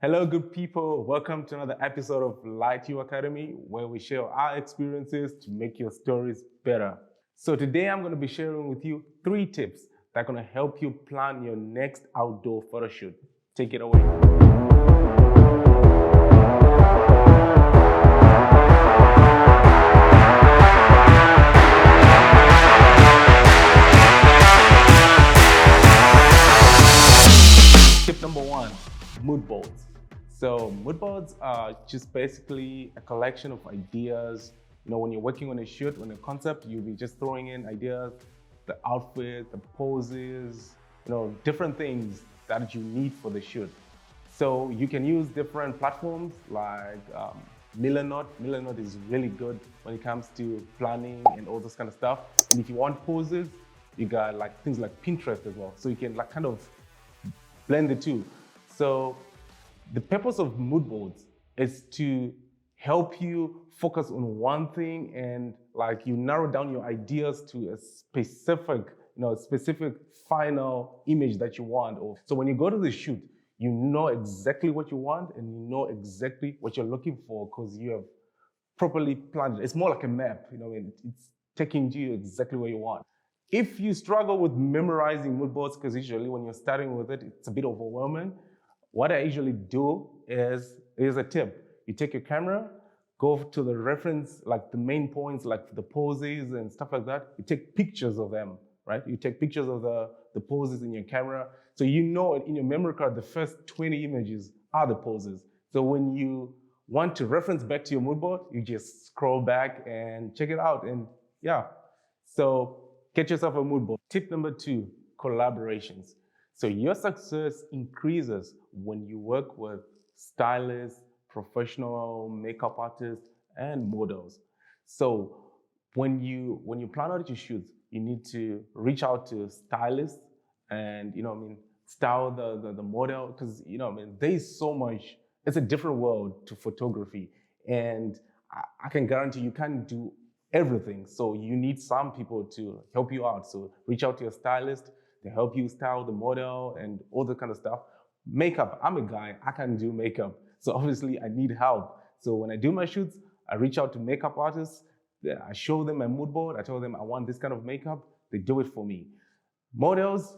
Hello, good people. Welcome to another episode of Light You Academy, where we share our experiences to make your stories better. So today I'm going to be sharing with you 3 tips that are going to help you plan your next outdoor photo shoot. Take it away. Tip number 1, mood boards. So mood boards are just basically a collection of ideas. When you're working on a shoot, on a concept, you'll be just throwing in ideas, the outfit, the poses, different things that you need for the shoot. So you can use different platforms like Milanote. Milanote is really good when it comes to planning and all this kind of stuff. And if you want poses, you got like things like Pinterest as well. So you can like kind of blend the two. So the purpose of mood boards is to help you focus on one thing and like you narrow down your ideas to a specific final image that you want. So when you go to the shoot, you know exactly what you want and you know exactly what you're looking for because you have properly planned it. It's more like a map, it's taking you exactly where you want. If you struggle with memorizing mood boards, because usually when you're starting with it, it's a bit overwhelming, what I usually do is, here's a tip. You take your camera, go to the reference, like the main points, like the poses and stuff like that. You take pictures of them, right? You take pictures of the poses in your camera. So you know in your memory card, the first 20 images are the poses. So when you want to reference back to your mood board, you just scroll back and check it out. And yeah, so get yourself a mood board. Tip number 2, collaborations. So your success increases when you work with stylists, professional makeup artists, and models. So when you plan out your shoots, you need to reach out to stylists and style the model because there's so much. It's a different world to photography, and I can guarantee you can't do everything. So you need some people to help you out. So reach out to your stylist to help you style the model and all that kind of stuff. Makeup, I'm a guy, I can't do makeup. So obviously I need help. So when I do my shoots, I reach out to makeup artists, I show them my mood board, I tell them I want this kind of makeup, they do it for me. Models,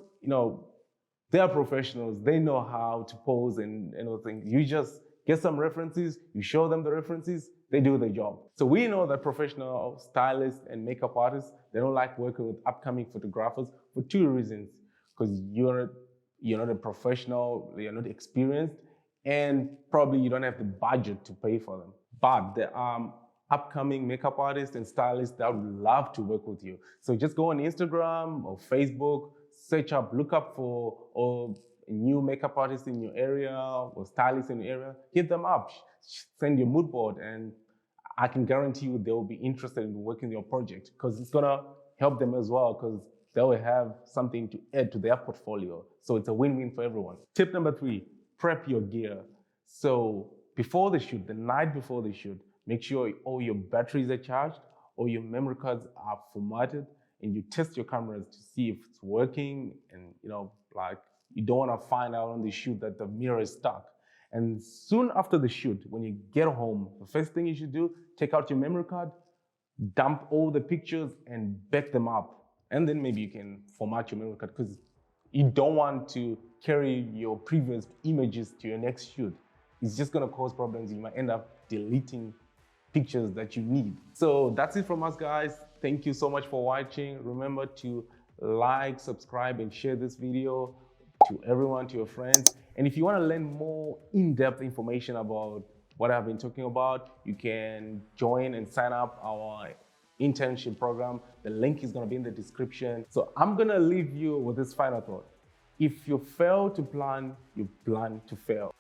they are professionals, they know how to pose and everything. You just get some references, you show them the references, they do the job. So we know that professional stylists and makeup artists, they don't like working with upcoming photographers for 2 reasons. Because you're not a professional, you're not experienced, and probably you don't have the budget to pay for them. But there are upcoming makeup artists and stylists that would love to work with you. So just go on Instagram or Facebook, look up for a new makeup artist in your area or stylist in your area, hit them up, send your mood board, and I can guarantee you they will be interested in working your project because it's gonna help them as well because they will have something to add to their portfolio. So it's a win-win for everyone. Tip number 3, prep your gear. So before the shoot, the night before the shoot, make sure all your batteries are charged, all your memory cards are formatted, and you test your cameras to see if it's working. And like you don't want to find out on the shoot that the mirror is stuck. And soon after the shoot, when you get home, the first thing you should do, take out your memory card, dump all the pictures and back them up. And then maybe you can format your memory card because you don't want to carry your previous images to your next shoot. It's just gonna cause problems. You might end up deleting pictures that you need. So that's it from us, guys. Thank you so much for watching. Remember to like, subscribe, and share this video to everyone, to your friends. And if you want to learn more in-depth information about what I've been talking about, you can join and sign up our internship program. The link is going to be in the description. So I'm going to leave you with this final thought. If you fail to plan, you plan to fail.